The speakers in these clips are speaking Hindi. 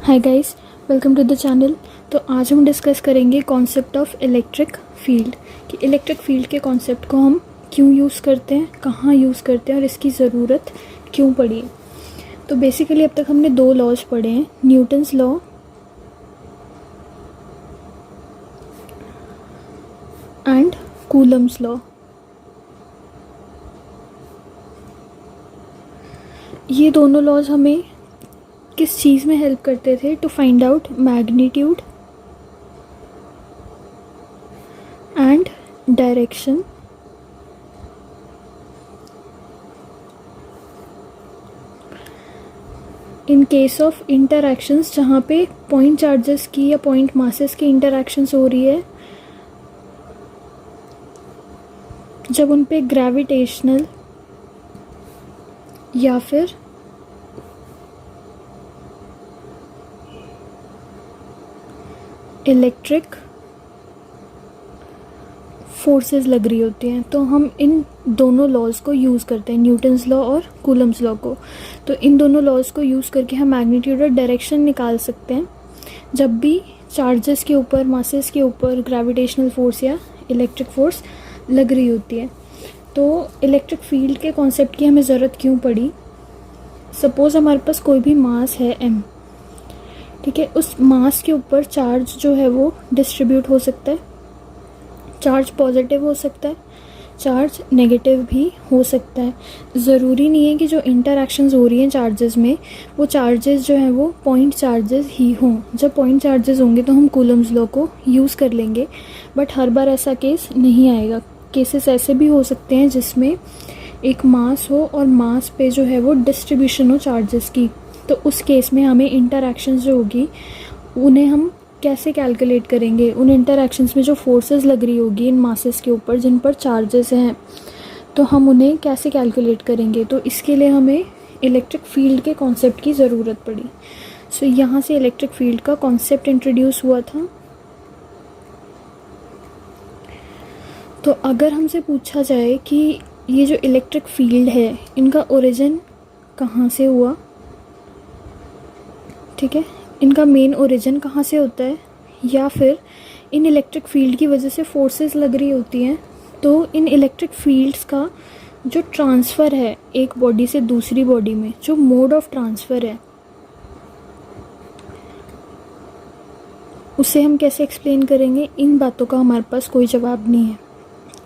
Hi guys, welcome to the channel. तो आज हम डिस्कस करेंगे कॉन्सेप्ट ऑफ इलेक्ट्रिक फील्ड कि इलेक्ट्रिक फील्ड के कॉन्सेप्ट को हम क्यों यूज़ करते हैं, कहाँ यूज़ करते हैं और इसकी ज़रूरत क्यों पड़ी है। तो बेसिकली अब तक हमने दो लॉज पढ़े हैं, Newton's law and Coulomb's law. ये दोनों लॉज हमें किस चीज़ में हेल्प करते थे? To find out magnitude and direction in case of interactions, जहाँ पे पॉइंट चार्जेस की या पॉइंट मासेस की इंटरैक्शंस हो रही है, जब उन पे ग्रेविटेशनल या फिर इलेक्ट्रिक फोर्सेस लग रही होती हैं, तो हम इन दोनों लॉज को यूज़ करते हैं, न्यूटन्स लॉ और कूलम्स लॉ को। तो इन दोनों लॉज को यूज़ करके हम मैग्नीट्यूड और डायरेक्शन निकाल सकते हैं जब भी चार्जेस के ऊपर, मासेस के ऊपर ग्रेविटेशनल फोर्स या इलेक्ट्रिक फोर्स लग रही होती है। तो इलेक्ट्रिक फील्ड के कॉन्सेप्ट की हमें ज़रूरत क्यों पड़ी? सपोज़ हमारे पास कोई भी मास है m, ठीक है, उस मास के ऊपर चार्ज जो है वो डिस्ट्रीब्यूट हो सकता है। चार्ज पॉजिटिव हो सकता है, चार्ज नेगेटिव भी हो सकता है। ज़रूरी नहीं है कि जो इंटरैक्शंस हो रही हैं चार्जेस में, वो चार्जेस जो हैं वो पॉइंट चार्जेस ही हों। जब पॉइंट चार्जेस होंगे तो हम कूलम्स लॉ को यूज़ कर लेंगे, बट हर बार ऐसा केस नहीं आएगा। केसेस ऐसे भी हो सकते हैं जिसमें एक मास हो और मास पे जो है वो डिस्ट्रीब्यूशन हो चार्जेस की, तो उस केस में हमें इंटरैक्शंस जो होगी उन्हें हम कैसे कैलकुलेट करेंगे? उन इंटरैक्शंस में जो फोर्सेस लग रही होगी इन मासेस के ऊपर जिन पर चार्जेस हैं, तो हम उन्हें कैसे कैलकुलेट करेंगे? तो इसके लिए हमें इलेक्ट्रिक फील्ड के कॉन्सेप्ट की ज़रूरत पड़ी। सो यहाँ से इलेक्ट्रिक फील्ड का कॉन्सेप्ट इंट्रोड्यूस हुआ था। तो अगर हमसे पूछा जाए कि ये जो इलेक्ट्रिक फील्ड है, इनका ओरिजिन कहाँ से हुआ, ठीक है, इनका मेन ओरिजिन कहाँ से होता है, या फिर इन इलेक्ट्रिक फील्ड की वजह से फोर्सेस लग रही होती हैं, तो इन इलेक्ट्रिक फील्ड्स का जो ट्रांसफ़र है एक बॉडी से दूसरी बॉडी में, जो मोड ऑफ ट्रांसफ़र है, उसे हम कैसे एक्सप्लेन करेंगे? इन बातों का हमारे पास कोई जवाब नहीं है,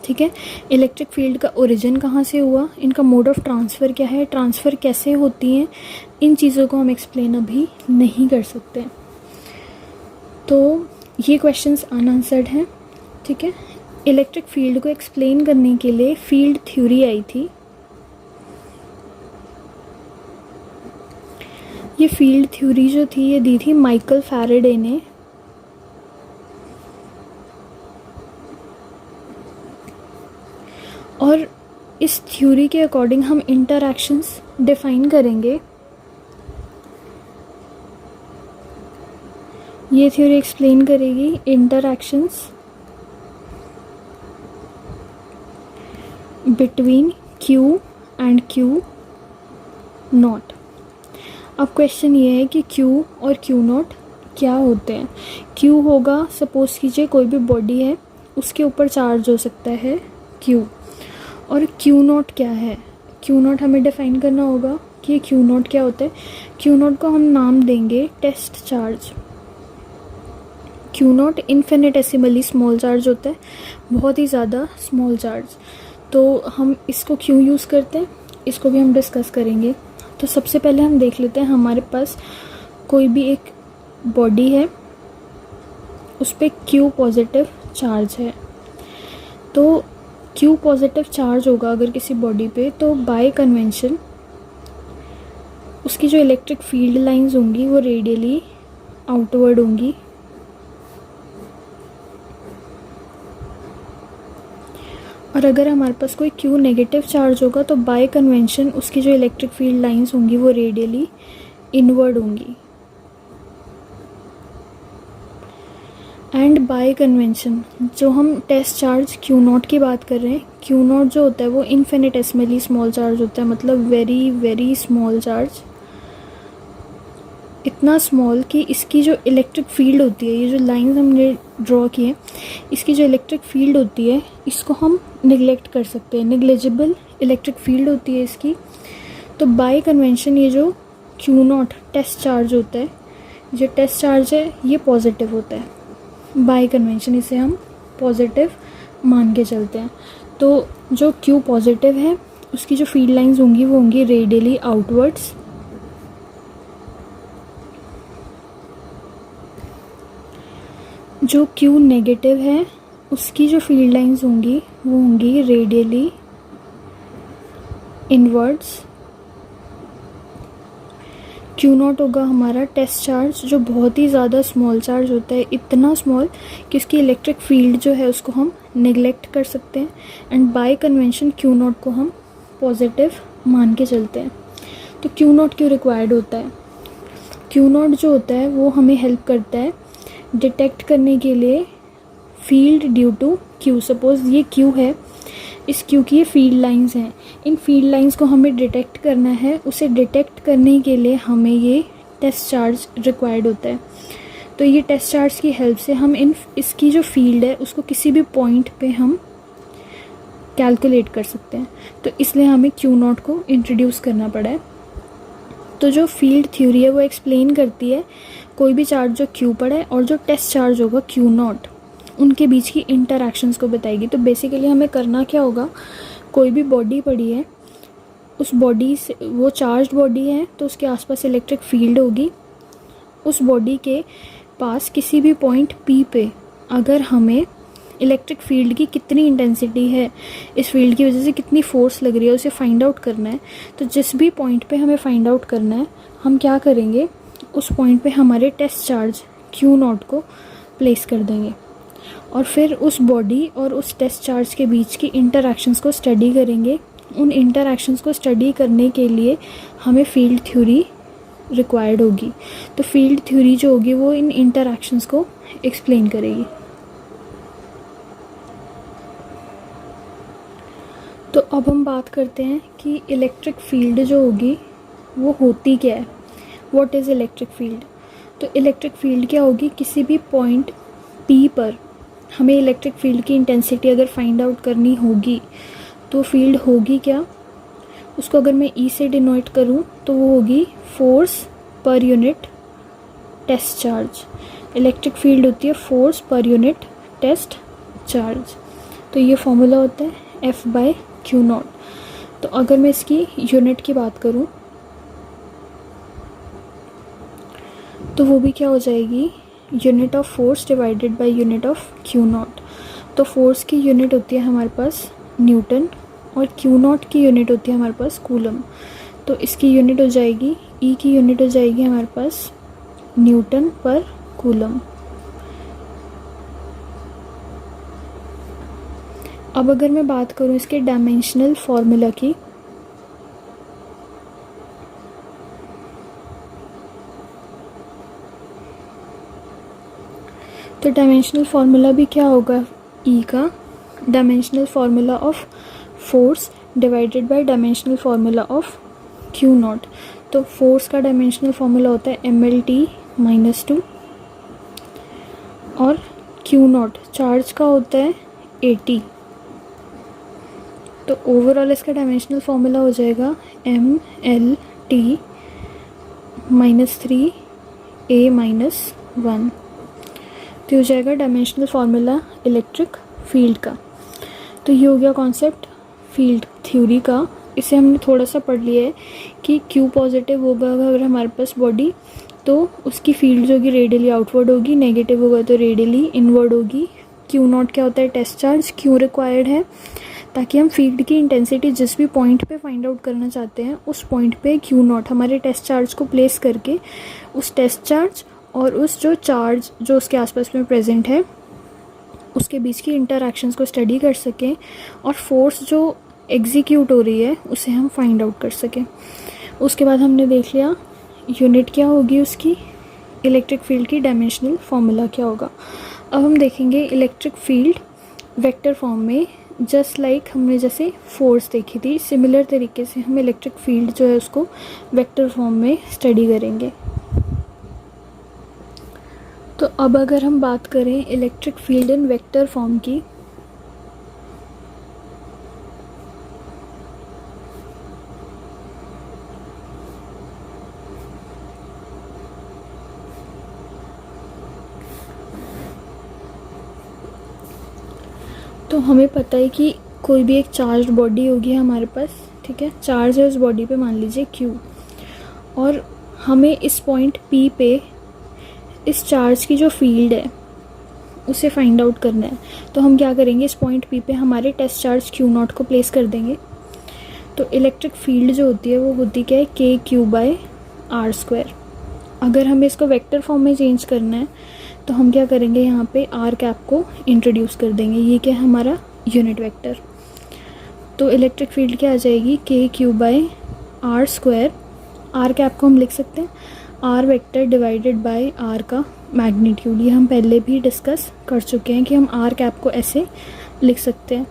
ठीक है। इलेक्ट्रिक फील्ड का ओरिजिन कहाँ से हुआ, इनका मोड ऑफ ट्रांसफ़र क्या है, ट्रांसफ़र कैसे होती हैं, इन चीज़ों को हम एक्सप्लेन अभी नहीं कर सकते। तो ये क्वेश्चंस अनआंसर्ड हैं, ठीक है। इलेक्ट्रिक फील्ड को एक्सप्लेन करने के लिए फील्ड थ्योरी आई थी। ये फील्ड थ्योरी जो थी ये दी थी माइकल फैराडे ने। और इस थ्योरी के अकॉर्डिंग हम इंटरैक्शंस डिफ़ाइन करेंगे। ये थ्योरी एक्सप्लेन करेगी interactions between Q and Q not. अब क्वेश्चन ये है कि Q और Q नॉट क्या होते हैं। Q होगा, सपोज़ कीजिए कोई भी बॉडी है, उसके ऊपर चार्ज हो सकता है Q। और Q नॉट क्या है? Q नॉट हमें डिफ़ाइन करना होगा कि Q नॉट क्या होता है। Q नॉट को हम नाम देंगे test charge. Q not infinitesimally small charge होता है, बहुत ही ज़्यादा स्मॉल चार्ज। तो हम इसको क्यों यूज़ करते हैं, इसको भी हम डिस्कस करेंगे। तो सबसे पहले हम देख लेते हैं, हमारे पास कोई भी एक बॉडी है, उस पर Q पॉजिटिव चार्ज है। तो Q पॉजिटिव चार्ज होगा अगर किसी बॉडी पे, तो बाय कन्वेंशन उसकी जो इलेक्ट्रिक फील्ड लाइंस होंगी वो रेडियली आउटवर्ड होंगी। और अगर हमारे पास कोई Q नेगेटिव चार्ज होगा तो बाय कन्वेंशन उसकी जो इलेक्ट्रिक फील्ड लाइंस होंगी वो रेडियली इनवर्ड होंगी। एंड बाय कन्वेंशन जो हम टेस्ट चार्ज Q नॉट की बात कर रहे हैं, Q नॉट जो होता है वो इन्फिनिटेसिमली स्मॉल चार्ज होता है, मतलब वेरी वेरी स्मॉल चार्ज। इतना स्मॉल कि इसकी जो इलेक्ट्रिक फील्ड होती है, ये जो लाइंस हमने ड्रॉ की है, इसकी जो इलेक्ट्रिक फील्ड होती है इसको हम निगलेक्ट कर सकते हैं, निग्लेजिबल इलेक्ट्रिक फील्ड होती है इसकी। तो बाय कन्वेंशन ये जो Q0 टेस्ट चार्ज होता है, जो टेस्ट चार्ज है ये पॉजिटिव होता है। बाय कन्वेंशन इसे हम पॉजिटिव मान के चलते हैं। तो जो Q पॉजिटिव है उसकी जो फील्ड लाइंस होंगी वो होंगी रेडियली आउटवर्ड्स, जो Q नेगेटिव है उसकी जो फील्ड लाइंस होंगी वो होंगी रेडियली इनवर्ड्स। Q0 होगा हमारा टेस्ट चार्ज, जो बहुत ही ज़्यादा स्मॉल चार्ज होता है, इतना स्मॉल कि उसकी इलेक्ट्रिक फील्ड जो है उसको हम नेगलेक्ट कर सकते हैं। एंड बाय कन्वेंशन Q0 को हम पॉजिटिव मान के चलते हैं। तो Q0 क्यों रिक्वायर्ड होता है? Q0 जो होता है वो हमें हेल्प करता है डिटेक्ट करने के लिए field due to Q। Suppose ये Q है, इस Q की ये फील्ड लाइंस हैं, इन फील्ड लाइंस को हमें डिटेक्ट करना है। उसे डिटेक्ट करने के लिए हमें ये टेस्ट चार्ज रिक्वायर्ड होता है। तो ये टेस्ट चार्ज की हेल्प से हम इसकी जो फील्ड है उसको किसी भी पॉइंट पे हम कैलकुलेट कर सकते हैं। तो इसलिए हमें Q0 को इंट्रोड्यूस करना पड़ा है। तो जो फील्ड थ्योरी है वो एक्सप्लेन करती है कोई भी चार्ज जो Q पड़ा है और जो टेस्ट चार्ज होगा Q0, उनके बीच की इंटरैक्शंस को बताएगी। तो बेसिकली हमें करना क्या होगा, कोई भी बॉडी पड़ी है, उस बॉडी से, वो चार्ज बॉडी है तो उसके आसपास इलेक्ट्रिक फील्ड होगी। उस बॉडी के पास किसी भी पॉइंट P पे अगर हमें इलेक्ट्रिक फील्ड की कितनी इंटेंसिटी है, इस फील्ड की वजह से कितनी फोर्स लग रही है, उसे फाइंड आउट करना है। तो जिस भी पॉइंट पे हमें फाइंड आउट करना है, हम क्या करेंगे, उस पॉइंट पे हमारे टेस्ट चार्ज Q0 को प्लेस कर देंगे और फिर उस बॉडी और उस टेस्ट चार्ज के बीच की इंटरैक्शंस को स्टडी करेंगे। उन इंटरैक्शंस को स्टडी करने के लिए हमें फील्ड थ्योरी रिक्वायर्ड होगी। तो फील्ड थ्योरी जो होगी वो इन इंटरैक्शंस को एक्सप्लेन करेगी। तो अब हम बात करते हैं कि इलेक्ट्रिक फील्ड जो होगी वो होती क्या है। What is electric field? तो इलेक्ट्रिक फील्ड क्या होगी, किसी भी पॉइंट P पर हमें इलेक्ट्रिक फील्ड की इंटेंसिटी अगर फाइंड आउट करनी होगी तो फील्ड होगी क्या, उसको अगर मैं E से डिनोट करूँ तो वो होगी फोर्स पर unit test charge. Electric field होती है फोर्स पर यूनिट टेस्ट चार्ज। तो ये फॉर्मूला होता है F/Q0। तो अगर मैं इसकी यूनिट की बात करूँ तो वो भी क्या हो जाएगी, unit of force divided by unit of Q0। तो फोर्स की यूनिट होती है हमारे पास न्यूटन और Q0 की यूनिट होती है हमारे पास कूलम। तो इसकी यूनिट हो जाएगी, E की यूनिट हो जाएगी हमारे पास न्यूटन पर कूलम। अब अगर मैं बात करूँ इसके डायमेंशनल फार्मूला की, तो डायमेंशनल फार्मूला भी क्या होगा E का, dimensional formula of force divided by dimensional formula of Q0। तो फोर्स का डायमेंशनल फार्मूला होता है mLT-2 और Q0 चार्ज का होता है 80। तो ओवरऑल इसका डायमेंशनल फार्मूला हो जाएगा mLT-3A-1। तो हो जाएगा डायमेंशनल फार्मूला इलेक्ट्रिक फील्ड का। तो ये हो गया कॉन्सेप्ट फील्ड थ्योरी का। इसे हमने थोड़ा सा पढ़ लिया है कि Q पॉजिटिव होगा अगर हमारे पास बॉडी, तो उसकी फील्ड जो होगी रेडियली आउटवर्ड होगी, नेगेटिव होगा तो रेडियली इनवर्ड होगी। Q0 क्या होता है, टेस्ट चार्ज। क्यों रिक्वायर्ड है, ताकि हम फील्ड की इंटेंसिटी जिस भी पॉइंट पे फाइंड आउट करना चाहते हैं उस पॉइंट पे Q0 हमारे टेस्ट चार्ज को प्लेस करके उस टेस्ट चार्ज और उस जो चार्ज जो उसके आसपास में प्रेजेंट है उसके बीच की इंटरैक्शंस को स्टडी कर सकें और फोर्स जो एग्जीक्यूट हो रही है उसे हम फाइंड आउट कर सकें। उसके बाद हमने देख लिया यूनिट क्या होगी उसकी, इलेक्ट्रिक फील्ड की डायमेंशनल फार्मूला क्या होगा। अब हम देखेंगे इलेक्ट्रिक फील्ड वेक्टर फॉर्म में, जस्ट लाइक हमने जैसे फोर्स देखी थी, सिमिलर तरीके से हम इलेक्ट्रिक फील्ड जो है उसको वेक्टर फॉर्म में स्टडी करेंगे। तो अब अगर हम बात करें इलेक्ट्रिक फील्ड इन वेक्टर फॉर्म की, तो हमें पता है कि कोई भी एक चार्ज बॉडी होगी हमारे पास, ठीक है, चार्ज है उस बॉडी पे, मान लीजिए Q, और हमें इस पॉइंट P पे इस चार्ज की जो फील्ड है उसे फाइंड आउट करना है। तो हम क्या करेंगे, इस पॉइंट P पे हमारे टेस्ट चार्ज Q0 को प्लेस कर देंगे। तो इलेक्ट्रिक फील्ड जो होती है वो होती क्या है, KQ/r²। अगर हमें इसको वेक्टर फॉर्म में चेंज करना है तो हम क्या करेंगे, यहाँ पे r कैप को इंट्रोड्यूस कर देंगे। ये क्या है, हमारा यूनिट वेक्टर। तो इलेक्ट्रिक फील्ड क्या आ जाएगी, KQ/r²। r कैप को हम लिख सकते हैं r vector divided by r का मैग्नीट्यूड। ये हम पहले भी डिस्कस कर चुके हैं कि हम r कैप को ऐसे लिख सकते हैं।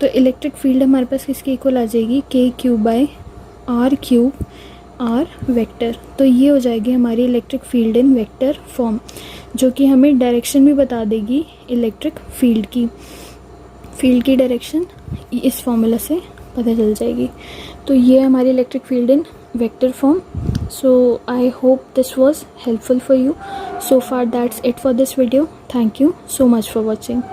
तो इलेक्ट्रिक फील्ड हमारे पास किसके इक्वल आ जाएगी, KQ/r³ r वेक्टर। तो ये हो जाएगी हमारी इलेक्ट्रिक फील्ड इन वेक्टर फॉर्म, जो कि हमें डायरेक्शन भी बता देगी इलेक्ट्रिक फील्ड की डायरेक्शन इस फॉर्मूला से पता चल जाएगी। तो ये हमारी electric field in vector form. So I hope this was helpful for you. So far that's it for this video. Thank you so much for watching.